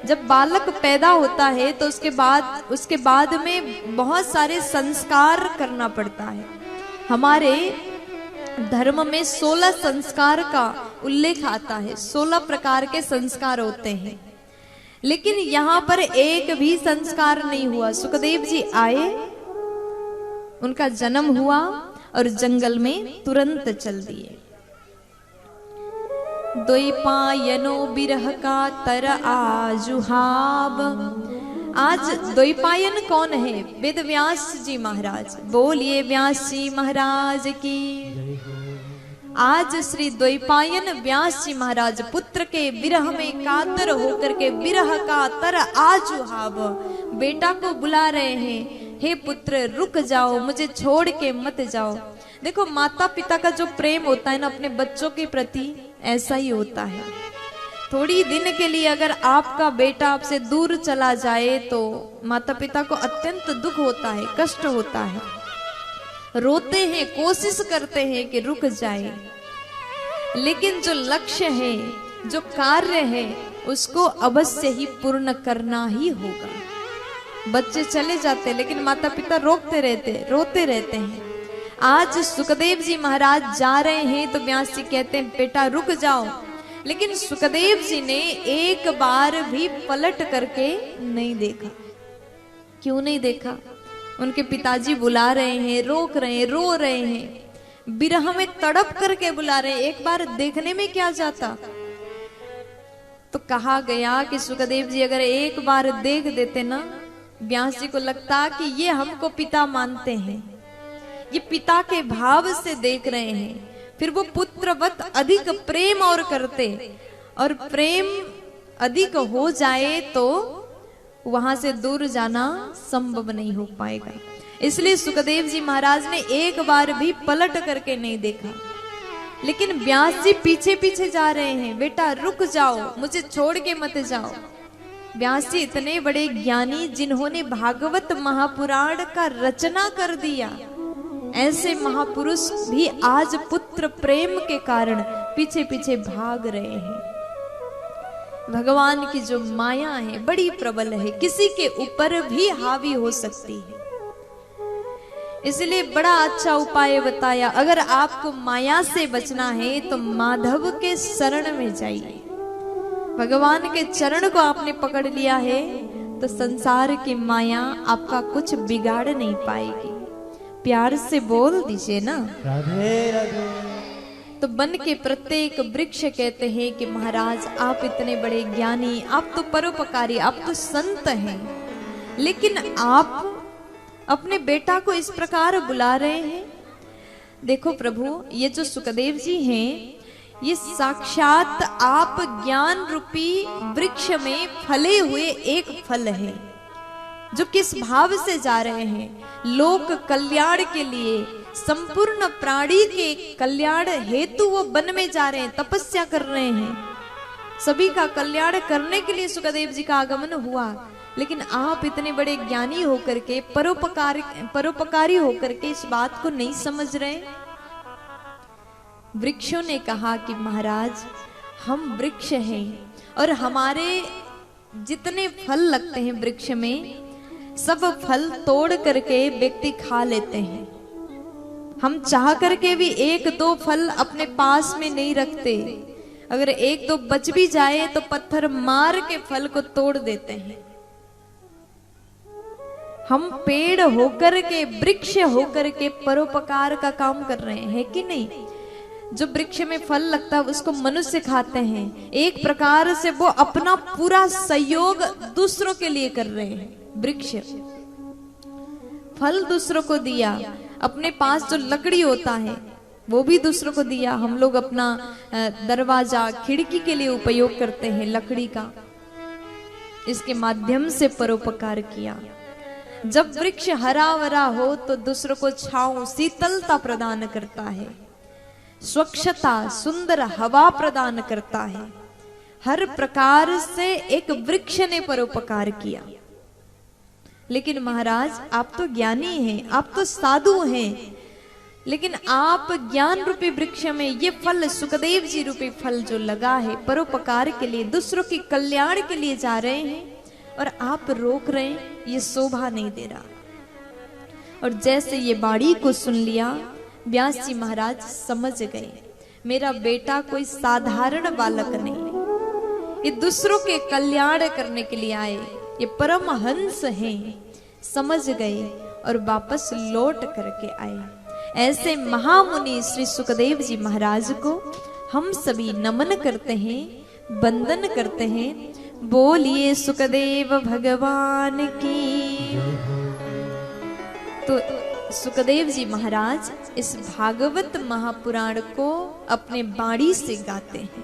जब बालक पैदा होता है तो उसके बाद में बहुत सारे संस्कार करना पड़ता है। हमारे धर्म में 16 संस्कार का उल्लेख आता है, 16 प्रकार के संस्कार होते हैं, लेकिन यहाँ पर एक भी संस्कार नहीं हुआ। सुखदेव जी आए, उनका जन्म हुआ और जंगल में तुरंत चल दिए। द्वैपायनो बिरह का तर आजुहाव। आज द्वैपायन कौन है? वेद व्यास जी महाराज। बोलिए व्यास जी महाराज की। आज श्री द्वैपायन व्यास जी महाराज पुत्र के विरह में कातर होकर के विरह का तर आजुहाव, बेटा को बुला रहे हैं, हे पुत्र रुक जाओ, मुझे छोड़ के मत जाओ। देखो माता पिता का जो प्रेम होता है ना अपने बच्चों के प्रति, ऐसा ही होता है। थोड़ी दिन के लिए अगर आपका बेटा आपसे दूर चला जाए तो माता पिता को अत्यंत दुख होता है, कष्ट होता है, रोते हैं, कोशिश करते हैं कि रुक जाए। लेकिन जो लक्ष्य है, जो कार्य है, उसको अवश्य ही पूर्ण करना ही होगा। बच्चे चले जाते लेकिन माता पिता रोते रहते हैं। आज सुखदेव जी महाराज जा रहे हैं तो व्यास जी कहते हैं बेटा रुक जाओ, लेकिन सुखदेव जी ने एक बार भी पलट करके नहीं देखा। क्यों नहीं देखा? उनके पिताजी बुला रहे हैं, रोक रहे हैं, रो रहे हैं, विरह में तड़प करके बुला रहे हैं, एक बार देखने में क्या जाता। तो कहा गया कि सुखदेव जी अगर एक बार देख देते ना, व्यास जी को लगता कि ये हमको पिता मानते हैं, ये पिता के भाव से देख रहे हैं, फिर वो पुत्रवत अधिक प्रेम और करते, और प्रेम अधिक हो जाए तो वहां से दूर जाना संभव नहीं हो पाएगा। इसलिए सुखदेव जी महाराज ने एक बार भी पलट करके नहीं देखा। लेकिन व्यास जी पीछे पीछे जा रहे हैं, बेटा रुक जाओ, मुझे छोड़ के मत जाओ। व्यास जी इतने बड़े ज्ञानी जिन्होंने भागवत महापुराण का रचना कर दिया, ऐसे महापुरुष भी आज पुत्र प्रेम के कारण पीछे पीछे भाग रहे हैं। भगवान की जो माया है बड़ी प्रबल है, किसी के ऊपर भी हावी हो सकती है। इसलिए बड़ा अच्छा उपाय बताया, अगर आपको माया से बचना है तो माधव के शरण में जाइए। भगवान के चरण को आपने पकड़ लिया है तो संसार की माया आपका कुछ बिगाड़ नहीं पाएगी। प्यार से बोल दीजिए ना, राधे राधे। तो बन के प्रत्येक वृक्ष कहते हैं कि महाराज आप इतने बड़े ज्ञानी, आप तो परोपकारी, आप तो संत हैं, लेकिन आप अपने बेटा को इस प्रकार बुला रहे हैं। देखो प्रभु, ये जो सुखदेव जी हैं, ये साक्षात आप ज्ञान रूपी वृक्ष में फले हुए एक फल है, जो किस भाव से जा रहे हैं, लोक कल्याण के लिए, संपूर्ण प्राणी के कल्याण हेतु वो वन में जा रहे हैं, तपस्या कर रहे हैं, सभी का कल्याण करने के लिए सुखदेव जी का आगमन हुआ। लेकिन आप इतने बड़े ज्ञानी होकर के, परोपकारी होकर के इस बात को नहीं समझ रहे। वृक्षों ने कहा कि महाराज हम वृक्ष हैं और हमारे जितने फल लगते हैं वृक्ष में, सब फल तोड़ करके व्यक्ति खा लेते हैं। हम चाह करके भी एक दो फल अपने पास में नहीं रखते, अगर एक दो बच भी जाए तो पत्थर मार के फल को तोड़ देते हैं। हम पेड़ होकर के, वृक्ष होकर के परोपकार का काम कर रहे हैं, है कि नहीं? जो वृक्ष में फल लगता है उसको मनुष्य खाते हैं, एक प्रकार से वो अपना पूरा सहयोग दूसरों के लिए कर रहे हैं। वृक्ष फल दूसरों को दिया, अपने पास जो लकड़ी होता है वो भी दूसरों को दिया। हम लोग अपना दरवाजा, खिड़की के लिए उपयोग करते हैं लकड़ी का, इसके माध्यम से परोपकार किया। जब वृक्ष हरा भरा हो तो दूसरों को छांव, शीतलता प्रदान करता है, स्वच्छता, सुंदर हवा प्रदान करता है। हर प्रकार से एक वृक्ष ने परोपकार किया। लेकिन महाराज आप तो ज्ञानी हैं, आप तो साधु हैं, लेकिन आप ज्ञान रूपी वृक्ष में ये फल, सुखदेव जी रूपी फल जो लगा है, परोपकार के लिए, दूसरों के कल्याण के लिए जा रहे हैं और आप रोक रहे हैं, ये शोभा नहीं दे रहा। और जैसे ये बाणी को सुन लिया, व्यास जी महाराज समझ गए मेरा बेटा कोई साधारण बालक नहीं, ये दूसरों के कल्याण करने के लिए आए, ये परमहंस हैं। समझ गए और वापस लौट करके आए। ऐसे महामुनि श्री सुखदेव जी महाराज को हम सभी नमन करते हैं, वंदन करते हैं। बोलिए सुखदेव भगवान की। तो सुखदेव जी महाराज इस भागवत महापुराण को अपने बाणी से गाते हैं।